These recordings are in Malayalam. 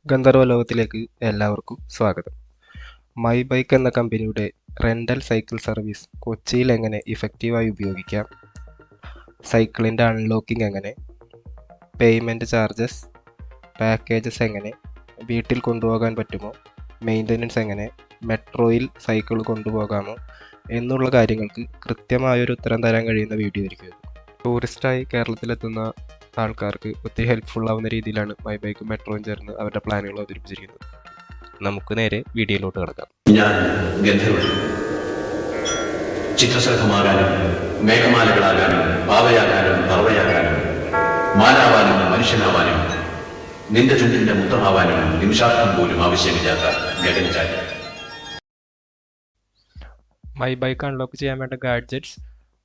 ഗന്ധർവ ലോകത്തിലേക്ക് എല്ലാവർക്കും സ്വാഗതം. മൈ ബൈക്ക് എന്ന കമ്പനിയുടെ റെൻ്റൽ സൈക്കിൾ സർവീസ് കൊച്ചിയിൽ എങ്ങനെ ഇഫക്റ്റീവായി ഉപയോഗിക്കാം, സൈക്കിളിൻ്റെ അൺലോക്കിംഗ് എങ്ങനെ, പേയ്മെൻറ്റ് ചാർജസ്, പാക്കേജസ് എങ്ങനെ, വീട്ടിൽ കൊണ്ടുപോകാൻ പറ്റുമോ, മെയിൻ്റനൻസ് എങ്ങനെ, മെട്രോയിൽ സൈക്കിൾ കൊണ്ടുപോകാമോ എന്നുള്ള കാര്യങ്ങൾക്ക് കൃത്യമായൊരു ഉത്തരം തരാൻ കഴിയുന്ന വീഡിയോ ആയിരിക്കും. ടൂറിസ്റ്റായി കേരളത്തിലെത്തുന്ന ആൾക്കാർക്ക് ഒത്തിരി ഹെൽപ്ഫുൾ ആവുന്ന രീതിയിലാണ് മൈ ബൈക്കും മെട്രോയും ചേർന്ന് അവരുടെ പ്ലാനുകൾ അവതരിപ്പിച്ചിരിക്കുന്നത്. നമുക്ക് നേരെ വീഡിയോയിലോട്ട് കിടക്കാം. ഞാൻ ഗന്ധർവൻ. ചിത്രശലഭമാകാനും മേഘമാലകളാകാനും പാവയാകാനും പറവയാകാനും മാനാവാനും മനുഷ്യനാവാനും നിന്റെ ചുണ്ടിന്റെ മുത്തമാവാനും നിമിഷാർത്ഥം പോലും ആവശ്യമില്ലാത്ത ഗഗനചാരി. മൈ ബൈക്ക് അൺലോക്ക് ചെയ്യാൻ വേണ്ട ഗാഡ്ജറ്റ്സ്: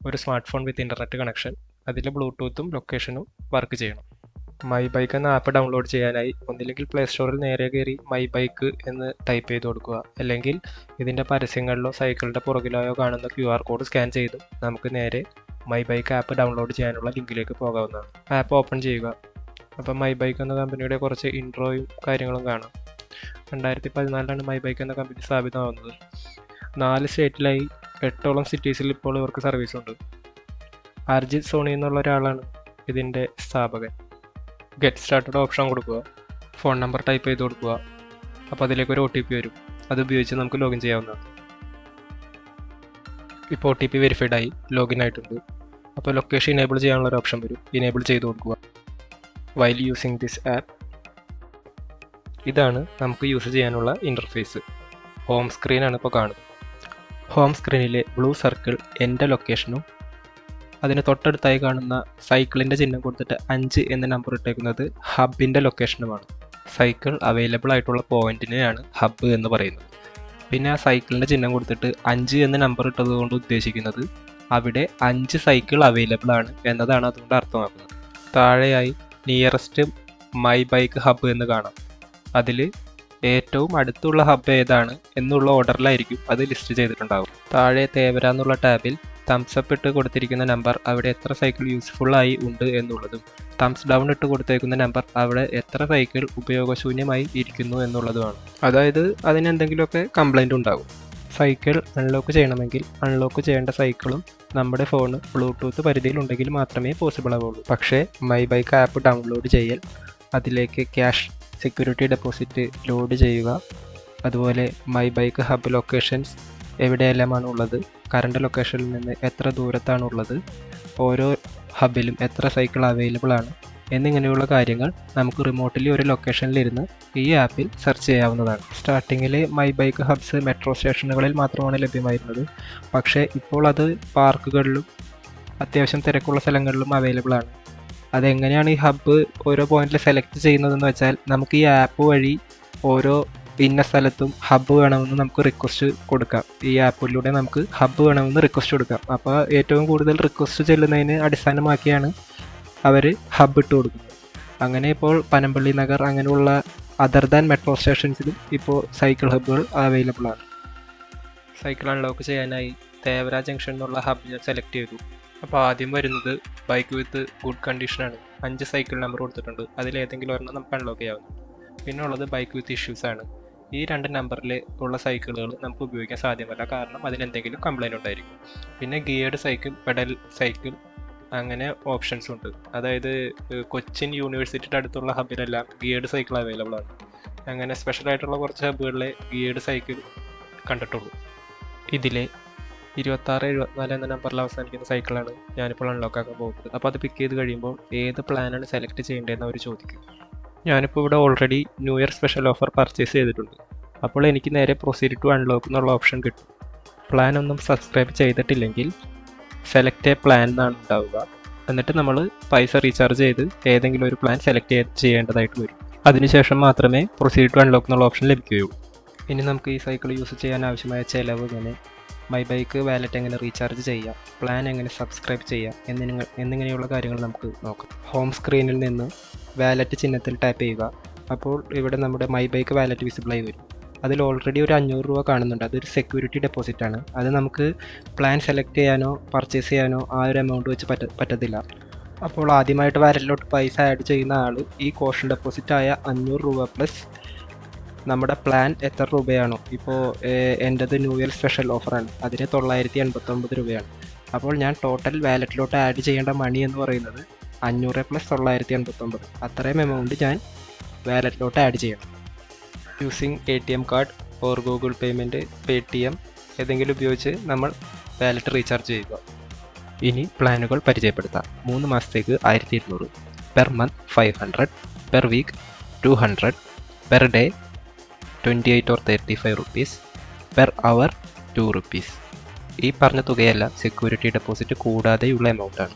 ഒരു സ്മാർട്ട് ഫോൺ വിത്ത് ഇൻ്റർനെറ്റ് കണക്ഷൻ, അതിൽ ബ്ലൂടൂത്തും ലൊക്കേഷനും വർക്ക് ചെയ്യണം. മൈ ബൈക്ക് എന്ന ആപ്പ് ഡൗൺലോഡ് ചെയ്യാനായി ഒന്നില്ലെങ്കിൽ പ്ലേ സ്റ്റോറിൽ നേരെ കയറി മൈ ബൈക്ക് എന്ന് ടൈപ്പ് ചെയ്ത് കൊടുക്കുക, അല്ലെങ്കിൽ ഇതിൻ്റെ പരസ്യങ്ങളിലോ സൈക്കിളിൻ്റെ പുറകിലായോ കാണുന്ന QR കോഡ് സ്കാൻ ചെയ്തും നമുക്ക് നേരെ മൈ ബൈക്ക് ആപ്പ് ഡൗൺലോഡ് ചെയ്യാനുള്ള ലിങ്കിലേക്ക് പോകാവുന്നതാണ്. ആപ്പ് ഓപ്പൺ ചെയ്യുക. അപ്പം മൈ ബൈക്ക് എന്ന കമ്പനിയുടെ കുറച്ച് ഇൻട്രോയും കാര്യങ്ങളും കാണാം. 2014 മൈ ബൈക്ക് എന്ന കമ്പനി സ്ഥാപിതമാവുന്നത്. 4 സ്റ്റേറ്റിലായി 8ഓളം സിറ്റീസിൽ ഇപ്പോൾ ഇവർക്ക് സർവീസ് ഉണ്ട്. അർജിത് സോണി എന്നുള്ള ഒരാളാണ് ഇതിൻ്റെ സ്ഥാപകൻ. ഗെറ്റ് സ്റ്റാർട്ടഡ് ഓപ്ഷൻ കൊടുക്കുക, ഫോൺ നമ്പർ ടൈപ്പ് ചെയ്ത് കൊടുക്കുക. അപ്പോൾ അതിലേക്ക് ഒരു OTP വരും. അത് ഉപയോഗിച്ച് നമുക്ക് ലോഗിൻ ചെയ്യാവുന്നതാണ്. ഇപ്പോൾ OTP വെരിഫൈഡ് ആയി, ലോഗിൻ ആയിട്ടുണ്ട്. അപ്പോൾ ലൊക്കേഷൻ ഇനേബിൾ ചെയ്യാനുള്ള ഒരു ഓപ്ഷൻ വരും. ഇനേബിൾ ചെയ്ത് കൊടുക്കുക. While using this app. ഇതാണ് നമുക്ക് യൂസ് ചെയ്യാനുള്ള ഇൻ്റർഫേസ്. ഹോം സ്ക്രീനാണ് ഇപ്പോൾ കാണുന്നത്. ഹോം സ്ക്രീനിലെ ബ്ലൂ സർക്കിൾ എൻ്റെ ലൊക്കേഷനും അതിന് തൊട്ടടുത്തായി കാണുന്ന സൈക്കിളിൻ്റെ ചിഹ്നം കൊടുത്തിട്ട് 5 എന്ന നമ്പർ ഇട്ടേക്കുന്നത് ഹബിൻ്റെ ലൊക്കേഷനുമാണ്. സൈക്കിൾ അവൈലബിൾ ആയിട്ടുള്ള പോയിന്റിനെയാണ് ഹബ്ബ് എന്ന് പറയുന്നത്. പിന്നെ ആ സൈക്കിളിൻ്റെ ചിഹ്നം കൊടുത്തിട്ട് 5 എന്ന നമ്പർ ഇട്ടത് കൊണ്ട് ഉദ്ദേശിക്കുന്നത് അവിടെ 5 സൈക്കിൾ അവൈലബിൾ ആണ് എന്നതാണ് അതുകൊണ്ട് അർത്ഥമാക്കുന്നത്. താഴെയായി നിയറസ്റ്റ് മൈ ബൈക്ക് ഹബ്ബ് എന്ന് കാണാം. അതിൽ ഏറ്റവും അടുത്തുള്ള ഹബ്ബ് ഏതാണ് എന്നുള്ള ഓർഡറിലായിരിക്കും അത് ലിസ്റ്റ് ചെയ്തിട്ടുണ്ടാകും. താഴെ തേവര എന്നുള്ള ടാബിൽ തംസ് അപ്പ് ഇട്ട് കൊടുത്തിരിക്കുന്ന നമ്പർ അവിടെ എത്ര സൈക്കിൾ യൂസ്ഫുള്ളായി ഉണ്ട് എന്നുള്ളതും, തംസ് ഡൗൺ ഇട്ട് കൊടുത്തേക്കുന്ന നമ്പർ അവിടെ എത്ര സൈക്കിൾ ഉപയോഗശൂന്യമായി ഇരിക്കുന്നു എന്നുള്ളതുമാണ്. അതായത് അതിനെന്തെങ്കിലുമൊക്കെ കംപ്ലൈൻറ്റ് ഉണ്ടാകും. സൈക്കിൾ അൺലോക്ക് ചെയ്യണമെങ്കിൽ അൺലോക്ക് ചെയ്യേണ്ട സൈക്കിളും നമ്മുടെ ഫോണ് ബ്ലൂടൂത്ത് പരിധിയിലുണ്ടെങ്കിൽ മാത്രമേ പോസിബിൾ ആവുള്ളൂ. പക്ഷേ മൈ ബൈക്ക് ആപ്പ് ഡൗൺലോഡ് ചെയ്യൽ, അതിലേക്ക് ക്യാഷ് സെക്യൂരിറ്റി ഡെപ്പോസിറ്റ് ലോഡ് ചെയ്യുക, അതുപോലെ മൈ ബൈക്ക് ഹബ് ലൊക്കേഷൻസ് എവിടെയെല്ലാമാണ് ഉള്ളത്, കറണ്ട് ലൊക്കേഷനിൽ നിന്ന് എത്ര ദൂരത്താണുള്ളത്, ഓരോ ഹബിലും എത്ര സൈക്കിൾ അവൈലബിൾ ആണ് എന്നിങ്ങനെയുള്ള കാര്യങ്ങൾ നമുക്ക് റിമോട്ടിലി ഒരു ലൊക്കേഷനിലിരുന്ന് ഈ ആപ്പിൽ സെർച്ച് ചെയ്യാവുന്നതാണ്. സ്റ്റാർട്ടിങ്ങിൽ മൈ ബൈക്ക് ഹബ്സ് മെട്രോ സ്റ്റേഷനുകളിൽ മാത്രമാണ് ലഭ്യമായിരുന്നത്. പക്ഷേ ഇപ്പോൾ അത് പാർക്കുകളിലും അത്യാവശ്യം തിരക്കുള്ള സ്ഥലങ്ങളിലും അവൈലബിൾ ആണ്. അതെങ്ങനെയാണ് ഈ ഹബ്ബ് ഓരോ പോയിന്റിൽ സെലക്ട് ചെയ്യുന്നതെന്ന് വെച്ചാൽ, നമുക്ക് ഈ ആപ്പ് വഴി ഓരോ ഇന്ന സ്ഥലത്തും ഹബ്ബ് വേണമെന്ന് നമുക്ക് റിക്വസ്റ്റ് കൊടുക്കാം. ഈ ആപ്പിലൂടെ നമുക്ക് ഹബ്ബ് വേണമെന്ന് റിക്വസ്റ്റ് കൊടുക്കാം. അപ്പോൾ ഏറ്റവും കൂടുതൽ റിക്വസ്റ്റ് ചെല്ലുന്നതിന് അടിസ്ഥാനമാക്കിയാണ് അവർ ഹബ്ബ് ഇട്ട് കൊടുക്കുന്നത്. അങ്ങനെ ഇപ്പോൾ പനമ്പള്ളി നഗർ അങ്ങനെയുള്ള അതർ ദാൻ മെട്രോ സ്റ്റേഷൻസിലും ഇപ്പോൾ സൈക്കിൾ ഹബ്ബുകൾ അവൈലബിൾ ആണ്. സൈക്കിൾ അൺലോക്ക് ചെയ്യാനായി തേവര ജംഗ്ഷൻ എന്നുള്ള ഹബ്ബ് ഞാൻ സെലക്ട് ചെയ്തു. അപ്പോൾ ആദ്യം വരുന്നത് ബൈക്ക് വിത്ത് ഗുഡ് കണ്ടീഷനാണ്. 5 സൈക്കിൾ നമ്പർ കൊടുത്തിട്ടുണ്ട്. അതിലേതെങ്കിലും ഒരെണ്ണം നമുക്ക് അൺലോക്ക് ചെയ്യാവുന്നു. പിന്നെ ഉള്ളത് ബൈക്ക് വിത്ത് ഇഷ്യൂസ് ആണ്. ഈ 2 നമ്പറിൽ ഉള്ള സൈക്കിളുകൾ നമുക്ക് ഉപയോഗിക്കാൻ സാധ്യമല്ല, കാരണം അതിനെന്തെങ്കിലും കംപ്ലൈൻറ്റ് ഉണ്ടായിരിക്കും. പിന്നെ ഗിയേർഡ് സൈക്കിൾ, പെഡൽ സൈക്കിൾ, അങ്ങനെ ഓപ്ഷൻസ് ഉണ്ട്. അതായത് കൊച്ചിൻ യൂണിവേഴ്സിറ്റിയുടെ അടുത്തുള്ള ഹബിലെല്ലാം ഗിയേർഡ് സൈക്കിൾ അവൈലബിൾ ആണ്. അങ്ങനെ സ്പെഷ്യലായിട്ടുള്ള കുറച്ച് ഹബ്ബുകളിലെ ഗിയേർഡ് സൈക്കിൾ കണ്ടിട്ടുള്ളൂ. ഇതിലെ 2674 എന്ന നമ്പറിൽ അവസാനിക്കുന്ന സൈക്കിളാണ് ഞാനിപ്പോൾ അൺലോക്ക് ആക്കാൻ പോകുന്നത്. അപ്പോൾ അത് പിക്ക് ചെയ്ത് കഴിയുമ്പോൾ ഏത് പ്ലാനാണ് സെലക്ട് ചെയ്യേണ്ടതെന്ന് അവർ ചോദിക്കും. ഞാനിപ്പോൾ ഇവിടെ already new year special offer purchase ചെയ്തിട്ടുണ്ട്. അപ്പോൾ എനിക്ക് നേരെ പ്രൊസീഡ് ടു അൺലോക്ക് എന്നുള്ള ഓപ്ഷൻ കിട്ടും. പ്ലാൻ ഒന്നും സബ്സ്ക്രൈബ് ചെയ്തിട്ടില്ലെങ്കിൽ സെലക്ട് എ പ്ലാൻ എന്നാണ് ഉണ്ടാവുക. എന്നിട്ട് നമ്മൾ പൈസ റീചാർജ് ചെയ്ത് ഏതെങ്കിലും ഒരു പ്ലാൻ സെലക്ട് ചെയ്യേണ്ടതായിട്ട് വരും. അതിനുശേഷം മാത്രമേ പ്രൊസീഡ് ടു അൺലോക്ക് എന്നുള്ള ഓപ്ഷൻ ലഭിക്കുകയുള്ളൂ. ഇനി നമുക്ക് ഈ സൈക്കിൾ യൂസ് ചെയ്യാൻ ആവശ്യമായ ചിലവ് എങ്ങനെ, മൈ ബൈക്ക് വാലറ്റ് എങ്ങനെ റീചാർജ് ചെയ്യാം, പ്ലാൻ എങ്ങനെ സബ്സ്ക്രൈബ് ചെയ്യാം എന്നിങ്ങനെയുള്ള കാര്യങ്ങൾ നമുക്ക് നോക്കാം. ഹോം സ്ക്രീനിൽ നിന്ന് വാലറ്റ് ചിഹ്നത്തിൽ ടാപ്പ് ചെയ്യുക. അപ്പോൾ ഇവിടെ നമ്മുടെ മൈ ബൈക്ക് വാലറ്റ് വിസിബിളായി വരും. അതിൽ ഓൾറെഡി ഒരു 500 രൂപ കാണുന്നുണ്ട്. അതൊരു സെക്യൂരിറ്റി ഡെപ്പോസിറ്റാണ്. അത് നമുക്ക് പ്ലാൻ സെലക്ട് ചെയ്യാനോ പർച്ചേസ് ചെയ്യാനോ ആ ഒരു എമൗണ്ട് വെച്ച് പറ്റത്തില്ല. അപ്പോൾ ആദ്യമായിട്ട് വാലറ്റിലോട്ട് പൈസ ആഡ് ചെയ്യുന്ന ആൾ ഈ കോഷൻ ഡെപ്പോസിറ്റായ 500 രൂപ പ്ലസ് നമ്മുടെ പ്ലാൻ എത്ര രൂപയാണോ, ഇപ്പോൾ എൻ്റെത് ന്യൂ ഇയർ സ്പെഷ്യൽ ഓഫറാണ്, അതിന് 989 രൂപയാണ്. അപ്പോൾ ഞാൻ ടോട്ടൽ വാലറ്റിലോട്ട് ആഡ് ചെയ്യേണ്ട മണി എന്ന് പറയുന്നത് 500 + 989. അത്രയും എമൗണ്ട് ഞാൻ വാലറ്റിലോട്ട് ആഡ് ചെയ്യണം. Using ATM card or Google payment, Paytm ഏതെങ്കിലും ഉപയോഗിച്ച് നമ്മൾ വാലറ്റ് റീചാർജ് ചെയ്യുക. ഇനി പ്ലാനുകൾ പരിചയപ്പെടുത്താം. 3 മാസത്തേക്ക് 1200, per month 500, per week 200, per day 28 or 35 rupees, per hour 2 rupees. ഈ പറഞ്ഞ തുകയെല്ലാം സെക്യൂരിറ്റി ഡെപ്പോസിറ്റ് കൂടാതെയുള്ള എമൗണ്ടാണ്.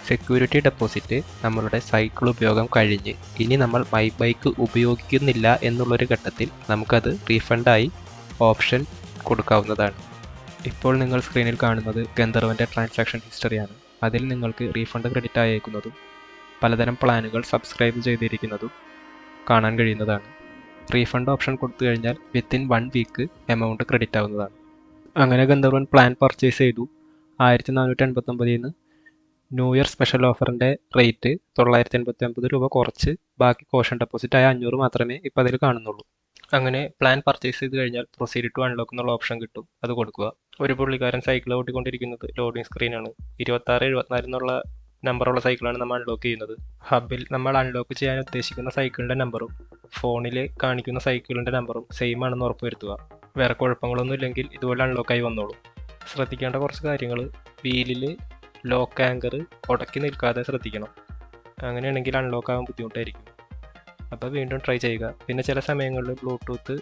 സെക്യൂരിറ്റി ഡെപ്പോസിറ്റ് നമ്മളുടെ സൈക്കിൾ ഉപയോഗം കഴിഞ്ഞ് ഇനി നമ്മൾ മൈ ബൈക്ക് ഉപയോഗിക്കുന്നില്ല എന്നുള്ളൊരു ഘട്ടത്തിൽ നമുക്കത് റീഫണ്ടായി ഓപ്ഷൻ കൊടുക്കാവുന്നതാണ്. ഇപ്പോൾ നിങ്ങൾ സ്ക്രീനിൽ കാണുന്നത് ഗന്ധർവൻ്റെ ട്രാൻസാക്ഷൻ ഹിസ്റ്ററിയാണ്. അതിൽ നിങ്ങൾക്ക് റീഫണ്ട് ക്രെഡിറ്റ് അയക്കുന്നതും പലതരം പ്ലാനുകൾ സബ്സ്ക്രൈബ് ചെയ്തിരിക്കുന്നതും കാണാൻ കഴിയുന്നതാണ്. റീഫണ്ട് ഓപ്ഷൻ കൊടുത്തു കഴിഞ്ഞാൽ വിത്തിൻ 1 വീക്ക് എമൗണ്ട് ക്രെഡിറ്റ് ആവുന്നതാണ്. അങ്ങനെ ഗന്ധർവൻ പ്ലാൻ പർച്ചേസ് ചെയ്തു. 1489 നിന്ന് ന്യൂ ഇയർ സ്പെഷ്യൽ ഓഫറിൻ്റെ റേറ്റ് 989 രൂപ കുറച്ച് ബാക്കി കോഷൻ ഡെപ്പോസിറ്റായ 500 മാത്രമേ ഇപ്പോൾ അതിൽ കാണുന്നുള്ളൂ. അങ്ങനെ പ്ലാൻ പർച്ചേസ് ചെയ്ത് കഴിഞ്ഞാൽ പ്രൊസീഡ് ടു അൺലോക്ക് എന്നുള്ള ഓപ്ഷൻ കിട്ടും. അത് കൊടുക്കുക. ഒരു പുള്ളിക്കാരൻ സൈക്കിൾ ഓട്ടിക്കൊണ്ടിരിക്കുന്നത് ലോഡിംഗ് സ്ക്രീനാണ്. 2674 എന്നുള്ള നമ്പറുള്ള സൈക്കിളാണ് നമ്മൾ അൺലോക്ക് ചെയ്യുന്നത്. ഹബിൽ നമ്മൾ അൺലോക്ക് ചെയ്യാൻ ഉദ്ദേശിക്കുന്ന സൈക്കിളിൻ്റെ നമ്പറും ഫോണിൽ കാണിക്കുന്ന സൈക്കിളിൻ്റെ നമ്പറും സെയിം ആണെന്ന് ഉറപ്പുവരുത്തുക. വേറെ കുഴപ്പങ്ങളൊന്നും ഇല്ലെങ്കിൽ ഇതുപോലെ അൺലോക്കായി വന്നോളൂ. ശ്രദ്ധിക്കേണ്ട കുറച്ച് കാര്യങ്ങൾ: വീലിൽ ലോക്ക് ആങ്കർ ഉടക്കി നിൽക്കാതെ ശ്രദ്ധിക്കണം. അങ്ങനെയാണെങ്കിൽ അൺലോക്ക് ആകാൻ ബുദ്ധിമുട്ടായിരിക്കും. അപ്പോൾ വീണ്ടും ട്രൈ ചെയ്യുക. പിന്നെ ചില സമയങ്ങളിൽ ബ്ലൂടൂത്ത്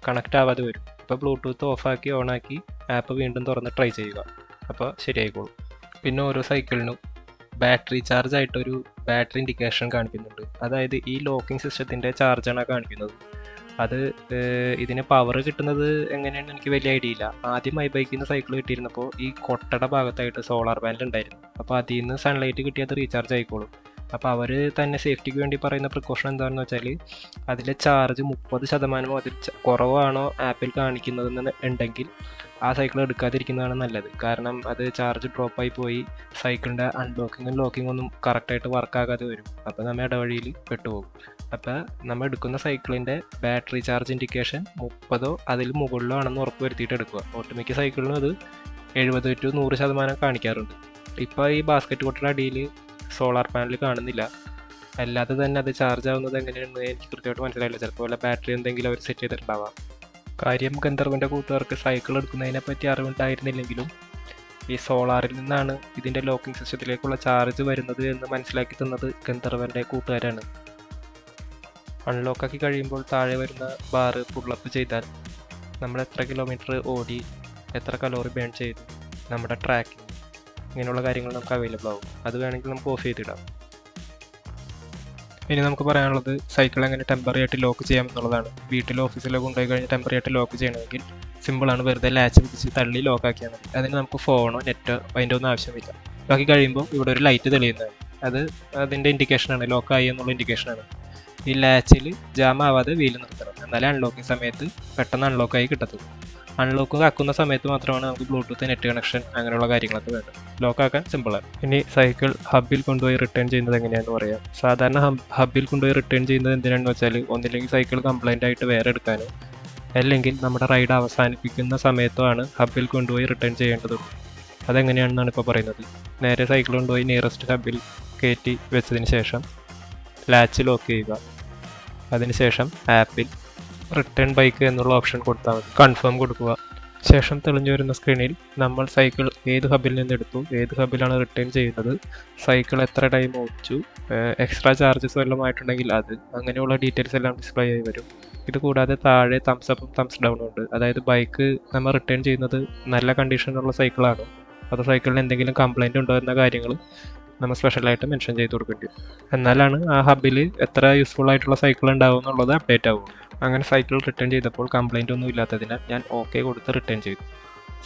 കണക്റ്റ് ആവാതെ വരും. അപ്പോൾ ബ്ലൂടൂത്ത് ഓഫാക്കി ഓണാക്കി ആപ്പ് വീണ്ടും തുറന്ന് ട്രൈ ചെയ്യുക. അപ്പോൾ ശരിയായിക്കോളും. പിന്നെ ഓരോ സൈക്കിളിനും ബാറ്ററി ചാർജ് ആയിട്ടൊരു ബാറ്ററി ഇൻഡിക്കേഷൻ കാണിക്കുന്നുണ്ട്. അതായത് ഈ ലോക്കിംഗ് സിസ്റ്റത്തിൻ്റെ ചാർജാണ് കാണിക്കുന്നത്. അത് ഇതിന് പവർ കിട്ടുന്നത് എങ്ങനെയാണെന്ന് എനിക്ക് വലിയ ഐഡിയ ഇല്ല. ആദ്യം മൈ ബൈക്കിൽ നിന്ന് സൈക്കിൾ കിട്ടിയിരുന്നപ്പോൾ ഈ കൊട്ടയുടെ ഭാഗത്തായിട്ട് സോളാർ പാനൽ ഉണ്ടായിരുന്നു. അപ്പോൾ അതിൽ നിന്ന് സൺലൈറ്റ് കിട്ടിയത് റീചാർജ് ആയിക്കോളും. അപ്പോൾ അവർ തന്നെ സേഫ്റ്റിക്ക് വേണ്ടി പറയുന്ന പ്രിക്കോഷൻ എന്താണെന്ന് വെച്ചാൽ അതിലെ ചാർജ് 30% അതിൽ കുറവാണോ ആപ്പിൽ കാണിക്കുന്നതെന്ന് ഉണ്ടെങ്കിൽ ആ സൈക്കിൾ എടുക്കാതിരിക്കുന്നതാണ് നല്ലത്. കാരണം അത് ചാർജ് ഡ്രോപ്പായി പോയി സൈക്കിളിൻ്റെ അൺലോക്കിങ്ങും ലോക്കിങ്ങും ഒന്നും കറക്റ്റായിട്ട് വർക്കാകാതെ വരും. അപ്പോൾ നമ്മൾ ഇടവഴിയിൽ പെട്ടുപോകും. അപ്പോൾ നമ്മൾ എടുക്കുന്ന സൈക്കിളിൻ്റെ ബാറ്ററി ചാർജ് ഇൻഡിക്കേഷൻ 30 അതിൽ മുകളിലോ ആണെന്ന് ഉറപ്പ് വരുത്തിയിട്ട് എടുക്കുക. ഒട്ടുമിക്ക സൈക്കിളിനും അത് 70 to 100% കാണിക്കാറുണ്ട്. ഇപ്പോൾ ഈ ബാസ്ക്കറ്റ് കൊട്ടയുടെ അടിയിൽ സോളാർ പാനൽ കാണുന്നില്ല. അല്ലാതെ തന്നെ അത് ചാർജ് ആവുന്നത് എങ്ങനെയാണെന്ന് എനിക്ക് കൃത്യമായിട്ട് മനസ്സിലായില്ല. ചിലപ്പോൾ വല്ല ബാറ്ററി എന്തെങ്കിലും അവർ സെറ്റ് ചെയ്തിട്ടുണ്ടാവാം. കാര്യം ഗന്ധർവൻ്റെ കൂട്ടുകാർക്ക് സൈക്കിൾ എടുക്കുന്നതിനെ പറ്റി അറിവുണ്ടായിരുന്നില്ലെങ്കിലും ഈ സോളാറിൽ നിന്നാണ് ഇതിൻ്റെ ലോക്കിംഗ് സിസ്റ്റത്തിലേക്കുള്ള ചാർജ് വരുന്നത് എന്ന് മനസ്സിലാക്കി തന്നത് ഗന്ധർവൻ്റെ കൂട്ടുകാരാണ്. അൺലോക്കാക്കി കഴിയുമ്പോൾ താഴെ വരുന്ന ബാറ് പുള്ളപ്പ് ചെയ്താൽ നമ്മൾ എത്ര കിലോമീറ്റർ ഓടി, എത്ര കലോറി ബേൺ ചെയ്തു, നമ്മുടെ ട്രാക്കിംഗ്, ഇങ്ങനെയുള്ള കാര്യങ്ങൾ നമുക്ക് അവൈലബിൾ ആവും. അത് വേണമെങ്കിൽ നമുക്ക് ഓഫ് ചെയ്തിടാം. ഇനി നമുക്ക് പറയാനുള്ളത് സൈക്കിൾ എങ്ങനെ ടെമ്പററി ആയിട്ട് ലോക്ക് ചെയ്യാമെന്നുള്ളതാണ്. വീട്ടിലോ ഓഫീസിലോ കൊണ്ടുപോയി കഴിഞ്ഞ് ടെമ്പററി ആയിട്ട് ലോക്ക് ചെയ്യണമെങ്കിൽ സിമ്പിളാണ്. വെറുതെ ലാച്ച് പിടിച്ച് തള്ളി ലോക്കാക്കിയാൽ മതി. അതിന് നമുക്ക് ഫോണോ നെറ്റോ അതിൻ്റെ ഒന്നും ആവശ്യമില്ല. ബാക്കി കഴിയുമ്പോൾ ഇവിടെ ഒരു ലൈറ്റ് തെളിയുന്നതാണ്. അത് അതിൻ്റെ ഇൻഡിക്കേഷനാണ്, ലോക്കായി എന്നുള്ള ഇൻഡിക്കേഷനാണ്. ഈ ലാച്ചിൽ ജാം ആവാതെ വീല് നിർത്തണം. എന്നാലേ അൺലോക്കിംഗ് സമയത്ത് പെട്ടെന്ന് അൺലോക്കായി കിട്ടത്തുള്ളൂ. അൺലോക്ക് ആക്കുന്ന സമയത്ത് മാത്രമാണ് നമുക്ക് ബ്ലൂടൂത്ത്, നെറ്റ് കണക്ഷൻ അങ്ങനെയുള്ള കാര്യങ്ങളൊക്കെ വേണ്ടത്. ലോക്കാക്കാൻ സിമ്പിളാണ്. ഇനി സൈക്കിൾ ഹബിൽ കൊണ്ടുപോയി റിട്ടേൺ ചെയ്യുന്നത് എങ്ങനെയാണെന്ന് പറയാം. സാധാരണ ഹബിൽ കൊണ്ടുപോയി റിട്ടേൺ ചെയ്യുന്നത് എന്തിനാണെന്ന് വെച്ചാൽ ഒന്നില്ലെങ്കിൽ സൈക്കിൾ കംപ്ലൈൻ്റ് ആയിട്ട് വേറെ എടുക്കാനോ അല്ലെങ്കിൽ നമ്മുടെ റൈഡ് അവസാനിപ്പിക്കുന്ന സമയത്തോ ആണ് ഹബിൽ കൊണ്ടുപോയി റിട്ടേൺ ചെയ്യേണ്ടതുള്ളൂ. അതെങ്ങനെയാണെന്നാണ് ഇപ്പോൾ പറയുന്നത്. നേരെ സൈക്കിൾ കൊണ്ടുപോയി നിയറസ്റ്റ് ഹബിൽ കയറ്റി വെച്ചതിന് ശേഷം ലാച്ച് ലോക്ക് ചെയ്യുക. അതിനുശേഷം ആപ്പിൽ റിട്ടേൺ ബൈക്ക് എന്നുള്ള ഓപ്ഷൻ കൊടുത്താൽ മതി. കൺഫേം കൊടുക്കുക. ശേഷം തെളിഞ്ഞു വരുന്ന സ്ക്രീനിൽ നമ്മൾ സൈക്കിൾ ഏത് ഹബിൽ നിന്ന് എടുത്തു, ഏത് ഹബിലാണ് റിട്ടേൺ ചെയ്യുന്നത്, സൈക്കിൾ എത്ര ടൈം ഓടിച്ചു, എക്സ്ട്രാ ചാർജസ് വല്ലതും ആയിട്ടുണ്ടെങ്കിൽ അത്, അങ്ങനെയുള്ള ഡീറ്റെയിൽസ് എല്ലാം ഡിസ്പ്ലേ ആയി വരും. ഇത് കൂടാതെ താഴെ തംസ് അപ്പും തംസ് ഡൗണും ഉണ്ട്. അതായത് ബൈക്ക് നമ്മൾ റിട്ടേൺ ചെയ്യുന്നത് നല്ല കണ്ടീഷനിലുള്ള സൈക്കിളാണോ അതോ സൈക്കിളിന് എന്തെങ്കിലും കംപ്ലൈൻറ്റ് ഉണ്ടോ എന്ന കാര്യങ്ങൾ നമ്മൾ സ്പെഷ്യലായിട്ട് മെൻഷൻ ചെയ്ത് കൊടുക്കേണ്ടി വരും. എന്നാലാണ് ആ ഹബിൽ എത്ര യൂസ്ഫുൾ ആയിട്ടുള്ള സൈക്കിൾ ഉണ്ടാവും എന്നുള്ളത് അപ്ഡേറ്റ് ആവും. അങ്ങനെ സൈക്കിൾ റിട്ടേൺ ചെയ്തപ്പോൾ കംപ്ലൈൻ്റ് ഒന്നും ഇല്ലാത്തതിനാൽ ഞാൻ ഓക്കെ കൊടുത്ത് റിട്ടേൺ ചെയ്തു.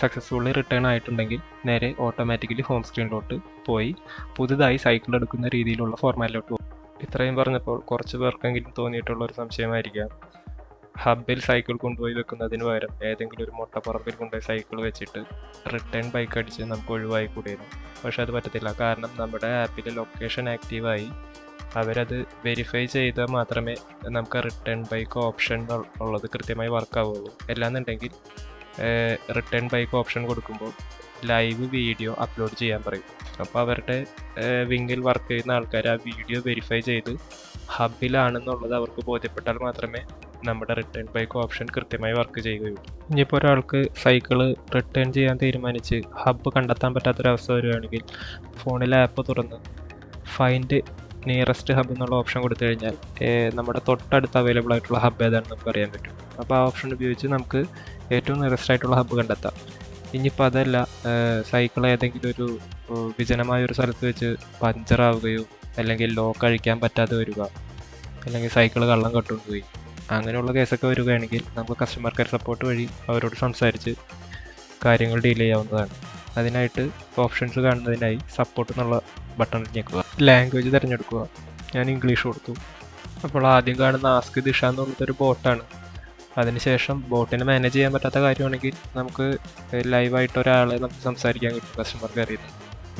സക്സസ്ഫുള്ളി റിട്ടേൺ ആയിട്ടുണ്ടെങ്കിൽ നേരെ ഓട്ടോമാറ്റിക്കലി ഹോം സ്ക്രീനിലോട്ട് പോയി പുതുതായി സൈക്കിൾ എടുക്കുന്ന രീതിയിലുള്ള ഫോർമാറ്റിലോട്ട് പോകും. ഇത്രയും പറഞ്ഞപ്പോൾ കുറച്ച് പേർക്കെങ്കിലും തോന്നിയിട്ടുള്ള ഒരു സംശയമായിരിക്കാം, ഹബിൽ സൈക്കിൾ കൊണ്ടുപോയി വെക്കുന്നതിന് പകരം ഏതെങ്കിലും ഒരു മൊട്ടപ്പറമ്പിൽ കൊണ്ടുപോയി സൈക്കിൾ വെച്ചിട്ട് റിട്ടേൺ ബൈക്ക് അടിച്ച് നമുക്ക് ഒഴിവായി കൂടിയിരുന്നു. പക്ഷെ അത് പറ്റത്തില്ല. കാരണം നമ്മുടെ ആപ്പിൽ ലൊക്കേഷൻ ആക്റ്റീവായി അവരത് വെരിഫൈ ചെയ്താൽ മാത്രമേ നമുക്ക് റിട്ടേൺ ബൈക്ക് ഓപ്ഷൻ ഉള്ളത് കൃത്യമായി വർക്ക് ആവുള്ളൂ. അല്ലാന്നുണ്ടെങ്കിൽ റിട്ടേൺ ബൈക്ക് ഓപ്ഷൻ കൊടുക്കുമ്പോൾ ലൈവ് വീഡിയോ അപ്ലോഡ് ചെയ്യാൻ പറയും. അപ്പോൾ അവരുടെ വിങ്ങിൽ വർക്ക് ചെയ്യുന്ന ആൾക്കാർ ആ വീഡിയോ വെരിഫൈ ചെയ്ത് ഹബിലാണെന്നുള്ളത് അവർക്ക് ബോധ്യപ്പെട്ടാൽ മാത്രമേ നമ്മുടെ റിട്ടേൺ ബൈക്ക് ഓപ്ഷൻ കൃത്യമായി വർക്ക് ചെയ്യുകയുള്ളൂ. ഇനിയിപ്പോൾ ഒരാൾക്ക് സൈക്കിള് റിട്ടേൺ ചെയ്യാൻ തീരുമാനിച്ച് ഹബ്ബ് കണ്ടെത്താൻ പറ്റാത്തൊരവസ്ഥ വരികയാണെങ്കിൽ ഫോണിലെ ആപ്പ് തുറന്ന് ഫൈൻഡ് നിയറസ്റ്റ് ഹബ് എന്നുള്ള ഓപ്ഷൻ കൊടുത്തു കഴിഞ്ഞാൽ നമ്മുടെ തൊട്ടടുത്ത് അവൈലബിൾ ആയിട്ടുള്ള ഹബ്ബ് ഏതാണെന്ന് നമുക്ക് അറിയാൻ പറ്റും. അപ്പോൾ ആ ഓപ്ഷൻ ഉപയോഗിച്ച് നമുക്ക് ഏറ്റവും നിയറസ്റ്റ് ആയിട്ടുള്ള ഹബ്ബ് കണ്ടെത്താം. ഇനിയിപ്പോൾ അതല്ല, സൈക്കിൾ ഏതെങ്കിലും ഒരു വിജനമായൊരു സ്ഥലത്ത് വെച്ച് പഞ്ചറാവുകയോ അല്ലെങ്കിൽ ലോക്ക് അഴിക്കാൻ പറ്റാതെ വരിക, അല്ലെങ്കിൽ സൈക്കിൾ കള്ളം കട്ടുകൊണ്ടുപോയി, അങ്ങനെയുള്ള കേസൊക്കെ വരികയാണെങ്കിൽ നമുക്ക് കസ്റ്റമർ കെയർ സപ്പോർട്ട് വഴി അവരോട് സംസാരിച്ച് കാര്യങ്ങൾ ഡീൽ ചെയ്യാവുന്നതാണ്. അതിനായിട്ട് ഓപ്ഷൻസ് കാണുന്നതിനായി സപ്പോർട്ട് എന്നുള്ള ബട്ടൺ ഞെക്കുക, ലാംഗ്വേജ് തിരഞ്ഞെടുക്കുക. ഞാൻ ഇംഗ്ലീഷ് കൊടുത്തു. അപ്പോൾ ആദ്യം കാണുന്ന ആസ്ക് ദിഷ എന്നുള്ളതൊരു ബോട്ടാണ്. അതിനുശേഷം ബോട്ടിനെ മാനേജ് ചെയ്യാൻ പറ്റാത്ത കാര്യമാണെങ്കിൽ നമുക്ക് ലൈവായിട്ട് ഒരാളെ നമുക്ക് സംസാരിക്കാൻ കിട്ടും കസ്റ്റമർ കെയറിൽ നിന്ന്.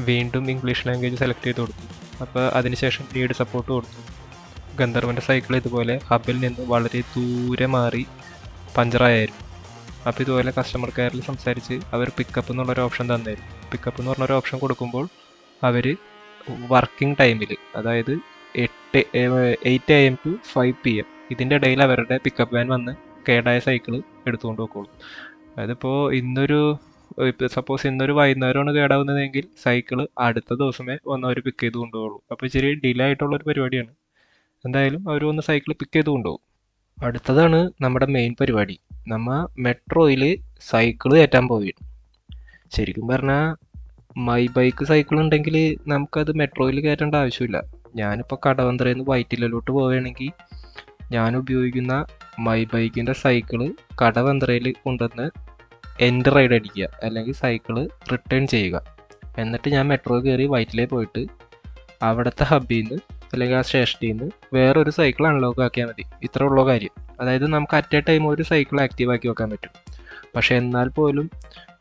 വീണ്ടും ഇംഗ്ലീഷ് ലാംഗ്വേജ് സെലക്ട് ചെയ്ത് കൊടുത്തു. അപ്പോൾ അതിനുശേഷം നീഡ് സപ്പോർട്ട് കൊടുത്തു. ഗന്ധർവൻ്റെ സൈക്കിൾ ഇതുപോലെ ഹബിൽ നിന്ന് വളരെ ദൂരെ മാറി പഞ്ചറായിരുന്നു. അപ്പോൾ ഇതുപോലെ കസ്റ്റമർ കെയറിൽ സംസാരിച്ച് അവർ പിക്കപ്പ് എന്നുള്ളൊരു ഓപ്ഷൻ തന്നായിരുന്നു. പിക്കപ്പ് എന്ന് പറഞ്ഞൊരു ഓപ്ഷൻ കൊടുക്കുമ്പോൾ അവർ വർക്കിംഗ് ടൈമിൽ, അതായത് 8 AM to 5 PM ഇതിൻ്റെ ഇടയിൽ അവരുടെ പിക്കപ്പ് വാൻ വന്ന് കേടായ സൈക്കിൾ എടുത്തുകൊണ്ട് പോയിക്കോളും. അതിപ്പോൾ സപ്പോസ് ഇന്നൊരു വൈകുന്നേരമാണ് കേടാവുന്നതെങ്കിൽ സൈക്കിള് അടുത്ത ദിവസമേ വന്ന് അവർ പിക്ക് ചെയ്ത് കൊണ്ടുപോകുള്ളൂ. അപ്പോൾ ഇച്ചിരി ഡിലേ ആയിട്ടുള്ളൊരു പരിപാടിയാണ്. എന്തായാലും അവർ വന്ന് സൈക്കിൾ പിക്ക് ചെയ്ത് കൊണ്ടുപോകും. അടുത്തതാണ് നമ്മുടെ മെയിൻ പരിപാടി. നമ്മൾ മെട്രോയിൽ സൈക്കിൾ കയറ്റാൻ പോവുകയാണ്. ശരിക്കും പറഞ്ഞാൽ മൈ ബൈക്ക് സൈക്കിൾ ഉണ്ടെങ്കിൽ നമുക്കത് മെട്രോയിൽ കയറ്റേണ്ട ആവശ്യമില്ല. ഞാനിപ്പോൾ കടവന്ത്രയിൽ നിന്ന് വൈറ്റിലോട്ട് പോവുകയാണെങ്കിൽ ഞാൻ ഉപയോഗിക്കുന്ന മൈ ബൈക്കിൻ്റെ സൈക്കിള് കടവന്ത്രയിൽ കൊണ്ടുവന്ന് എൻഡ് റൈഡ് അടിക്കുക, അല്ലെങ്കിൽ സൈക്കിള് റിട്ടേൺ ചെയ്യുക. എന്നിട്ട് ഞാൻ മെട്രോ കയറി വൈറ്റിലേ പോയിട്ട് അവിടുത്തെ ഹബ്ബിൽ നിന്ന് അല്ലെങ്കിൽ ആ സ്റ്റേഷനിൽ നിന്ന് വേറൊരു സൈക്കിൾ അൺലോക്ക് ആക്കിയാൽ മതി. ഇത്ര ഉള്ള കാര്യം. അതായത് നമുക്ക് അറ്റ് എ ടൈം ഒരു സൈക്കിൾ ആക്റ്റീവ് ആക്കി വെക്കാൻ പറ്റും. പക്ഷേ എന്നാൽ പോലും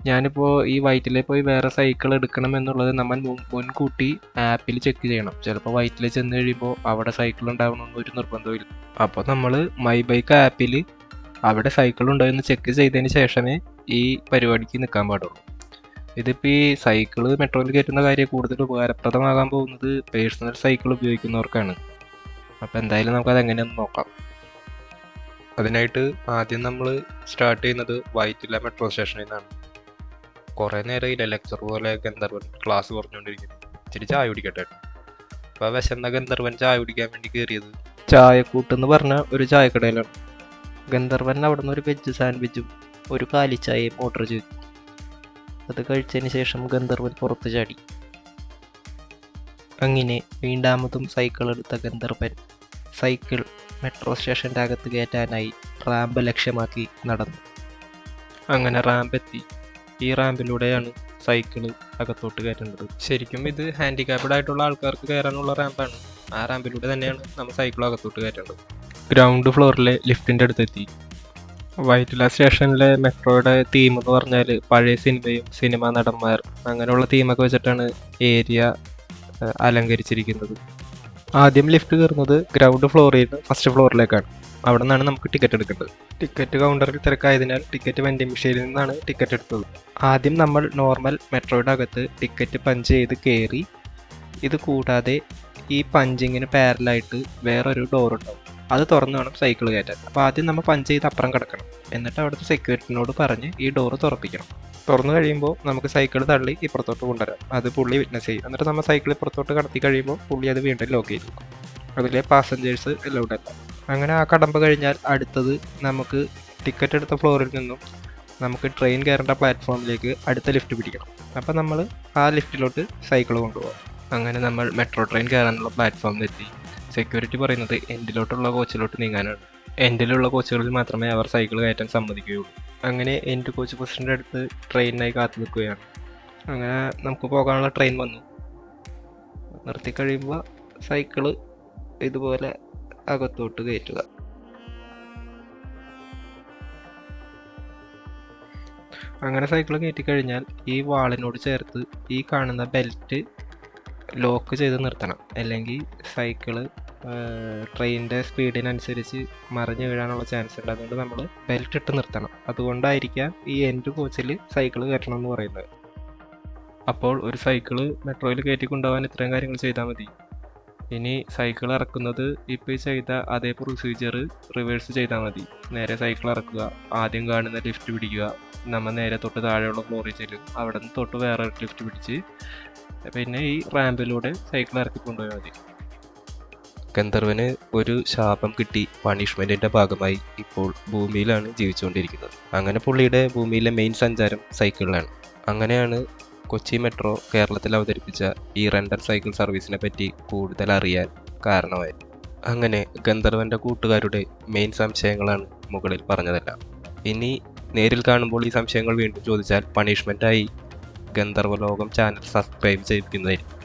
ഞാനിപ്പോൾ ഈ വൈറ്റിലേ പോയി വേറെ സൈക്കിൾ എടുക്കണം എന്നുള്ളത് നമ്മൾ മുൻകൂട്ടി ആപ്പിൽ ചെക്ക് ചെയ്യണം. ചിലപ്പോൾ വൈറ്റിൽ ചെന്ന് കഴിയുമ്പോൾ അവിടെ സൈക്കിൾ ഉണ്ടാവണമെന്ന് ഒരു നിർബന്ധമില്ല. അപ്പോൾ നമ്മൾ മൈ ബൈക്ക് ആപ്പിൽ അവിടെ സൈക്കിൾ ഉണ്ടോ എന്ന് ചെക്ക് ചെയ്തതിന് ശേഷമേ ഈ പരിപാടിക്ക് നിൽക്കാൻ പാടുള്ളൂ. ഇതിപ്പോൾ ഈ സൈക്കിള് മെട്രോയിൽ കയറ്റുന്ന കാര്യം കൂടുതൽ ഉപകാരപ്രദമാകാൻ പോകുന്നത് പേഴ്സണൽ സൈക്കിൾ ഉപയോഗിക്കുന്നവർക്കാണ്. അപ്പോൾ എന്തായാലും നമുക്കത് എങ്ങനെയൊന്ന് നോക്കാം. അതിനായിട്ട് ആദ്യം നമ്മൾ സ്റ്റാർട്ട് ചെയ്യുന്നത് വൈറ്റില മെട്രോ സ്റ്റേഷനിൽ നിന്നാണ്. കുറേ നേരമില്ല, ലെക്ചർ പോലെ ഗന്ധർവൻ ക്ലാസ് പറഞ്ഞുകൊണ്ടിരിക്കുന്നു. ഇച്ചിരി ചായ കുടിക്കട്ടെ. അപ്പോൾ വിശന്ന ഗന്ധർവൻ ചായ കുടിക്കാൻ വേണ്ടി കയറിയത് ചായക്കൂട്ടെന്ന് പറഞ്ഞ ഒരു ചായക്കടയിലാണ്. ഗന്ധർവൻ അവിടെ നിന്ന് ഒരു വെജ് സാൻഡ്വിച്ചും ഒരു കാലിച്ചായയും ഓർഡർ ചെയ്തു. അത് കഴിച്ചതിന് ശേഷം ഗന്ധർവൻ പുറത്ത് ചാടി. അങ്ങനെ വീണ്ടാമതും സൈക്കിൾ എടുത്ത ഗന്ധർവൻ സൈക്കിൾ മെട്രോ സ്റ്റേഷൻ്റെ അകത്ത് കയറ്റാനായി റാമ്പ് ലക്ഷ്യമാക്കി നടന്നു. അങ്ങനെ റാമ്പ് എത്തി. ഈ റാമ്പിലൂടെയാണ് സൈക്കിള് അകത്തോട്ട് കയറ്റേണ്ടത്. ശരിക്കും ഇത് ഹാൻഡിക്യാപ്ഡ് ആയിട്ടുള്ള ആൾക്കാർക്ക് കയറാനുള്ള റാമ്പാണ്. ആ റാമ്പിലൂടെ തന്നെയാണ് നമ്മൾ സൈക്കിൾ അകത്തോട്ട് കയറ്റേണ്ടത്. ഗ്രൗണ്ട് ഫ്ലോറിലെ ലിഫ്റ്റിൻ്റെ അടുത്തെത്തി. വൈറ്റില സ്റ്റേഷനിലെ മെട്രോയുടെ തീം എന്ന് പറഞ്ഞാൽ പഴയ സിനിമയും സിനിമാ നടന്മാർ അങ്ങനെയുള്ള തീമൊക്കെ വെച്ചിട്ടാണ് ഏരിയ അലങ്കരിച്ചിരിക്കുന്നത്. ആദ്യം ലിഫ്റ്റ് കയറുന്നത് ഗ്രൗണ്ട് ഫ്ലോറിൽ നിന്ന് ഫസ്റ്റ് ഫ്ലോറിലേക്കാണ്. അവിടെ നിന്നാണ് നമുക്ക് ടിക്കറ്റ് എടുക്കേണ്ടത്. ടിക്കറ്റ് കൗണ്ടറിൽ തിരക്കായതിനാൽ ടിക്കറ്റ് വെൻഡിംഗ് മെഷീനിൽ നിന്നാണ് ടിക്കറ്റ് എടുത്തത്. ആദ്യം നമ്മൾ നോർമൽ മെട്രോയുടെ അകത്ത് ടിക്കറ്റ് പഞ്ച് ചെയ്ത് കയറി. ഇത് കൂടാതെ ഈ പഞ്ചിങ്ങിന് പാരലായിട്ട് വേറൊരു ഡോർ ഉണ്ടാവും. അത് തുറന്ന് വേണം സൈക്കിൾ കയറ്റാൻ. അപ്പോൾ ആദ്യം നമ്മൾ പഞ്ച് ചെയ്ത് അപ്പുറം കിടക്കണം. എന്നിട്ട് അവിടുത്തെ സെക്യൂരിറ്റിനോട് പറഞ്ഞ് ഈ ഡോറ് തുറപ്പിക്കണം. തുറന്നു കഴിയുമ്പോൾ നമുക്ക് സൈക്കിൾ തള്ളി ഇപ്പുറത്തോട്ട് കൊണ്ടുവരാം. അത് പുള്ളി വിറ്റ്നസ് ചെയ്യും. എന്നിട്ട് നമ്മൾ സൈക്കിൾ ഇപ്പുറത്തോട്ട് കടത്തി കഴിയുമ്പോൾ പുള്ളി അത് വീണ്ടും ലോക്ക് ചെയ്ത് വെക്കും. അതിലെ പാസഞ്ചേഴ്സ് എല്ലൗഡ് അല്ല. അങ്ങനെ ആ കടമ്പ കഴിഞ്ഞാൽ അടുത്തത് നമുക്ക് ടിക്കറ്റ് എടുത്ത ഫ്ലോറിൽ നിന്നും നമുക്ക് ട്രെയിൻ കയറേണ്ട പ്ലാറ്റ്ഫോമിലേക്ക് അടുത്ത ലിഫ്റ്റ് പിടിക്കണം. അപ്പോൾ നമ്മൾ ആ ലിഫ്റ്റിലോട്ട് സൈക്കിൾ കൊണ്ടുപോകാം. അങ്ങനെ നമ്മൾ മെട്രോ ട്രെയിൻ കയറാനുള്ള പ്ലാറ്റ്ഫോമിലെത്തി. സെക്യൂരിറ്റി പറയുന്നത് എൻഡിലോട്ടുള്ള കോച്ചിലോട്ട് നീങ്ങാനാണ്. എൻഡിലുള്ള കോച്ചുകളിൽ മാത്രമേ അവർ സൈക്കിൾ കയറ്റാൻ സമ്മതിക്കുകയുള്ളൂ. അങ്ങനെ എൻഡ് കോച്ച് ബസ്സിൻ്റെ അടുത്ത് ട്രെയിനിനായി കാത്തു നിൽക്കുകയാണ്. അങ്ങനെ നമുക്ക് പോകാനുള്ള ട്രെയിൻ വന്നു. നിർത്തി കഴിയുമ്പോൾ സൈക്കിള് ഇതുപോലെ അകത്തോട്ട് കയറ്റുക. അങ്ങനെ സൈക്കിൾ കയറ്റി കഴിഞ്ഞാൽ ഈ വാളിനോട് ചേർത്ത് ഈ കാണുന്ന ബെൽറ്റ് ലോക്ക് ചെയ്ത് നിർത്തണം. അല്ലെങ്കിൽ സൈക്കിള് ട്രെയിനിൻ്റെ സ്പീഡിനനുസരിച്ച് മറിഞ്ഞ് വീഴാനുള്ള ചാൻസ് ഉണ്ട്. അതുകൊണ്ട് നമ്മൾ ബെൽറ്റ് ഇട്ട് നിർത്തണം. അതുകൊണ്ടായിരിക്കാം ഈ എൻഡ് കോച്ചിൽ സൈക്കിള് കയറ്റണം എന്ന് പറയുന്നത്. അപ്പോൾ ഒരു സൈക്കിള് മെട്രോയിൽ കയറ്റി കൊണ്ടുപോകാൻ ഇത്രയും കാര്യങ്ങൾ ചെയ്താൽ മതി. ഇനി സൈക്കിൾ ഇറക്കുന്നത് ഇപ്പോൾ ചെയ്ത അതേ പ്രൊസീജിയർ റിവേഴ്സ് ചെയ്താൽ മതി. നേരെ സൈക്കിൾ ഇറക്കുക, ആദ്യം കാണുന്ന ലിഫ്റ്റ് പിടിക്കുക, നമ്മൾ നേരെ തൊട്ട് താഴെയുള്ള ഫ്ലോറിൽ ചെല്ലും, അവിടെ നിന്ന് തൊട്ട് വേറെ ലിഫ്റ്റ് പിടിച്ച് പിന്നെ ഈ റാമ്പിലൂടെ സൈക്കിൾ ഇറക്കി കൊണ്ടുപോയാൽ മതി. ഗന്ധർവന് ഒരു ശാപം കിട്ടി പണിഷ്മെൻറ്റിൻ്റെ ഭാഗമായി ഇപ്പോൾ ഭൂമിയിലാണ് ജീവിച്ചുകൊണ്ടിരിക്കുന്നത്. അങ്ങനെ പുള്ളിയുടെ ഭൂമിയിലെ മെയിൻ സഞ്ചാരം സൈക്കിളിലാണ്. അങ്ങനെയാണ് കൊച്ചി മെട്രോ കേരളത്തിൽ അവതരിപ്പിച്ച ഈ റെൻ്റൽ സൈക്കിൾ സർവീസിനെ പറ്റി കൂടുതൽ അറിയാൻ കാരണമായത്. അങ്ങനെ ഗന്ധർവൻ്റെ കൂട്ടുകാരുടെ മെയിൻ സംശയങ്ങളാണ് മുകളിൽ പറഞ്ഞതെല്ലാം. ഇനി നേരിൽ കാണുമ്പോൾ ഈ സംശയങ്ങൾ വീണ്ടും ചോദിച്ചാൽ പണിഷ്മെൻറ്റായി ഗന്ധർവലോകം ചാനൽ സബ്സ്ക്രൈബ് ചെയ്യിക്കുന്നതായിരിക്കും.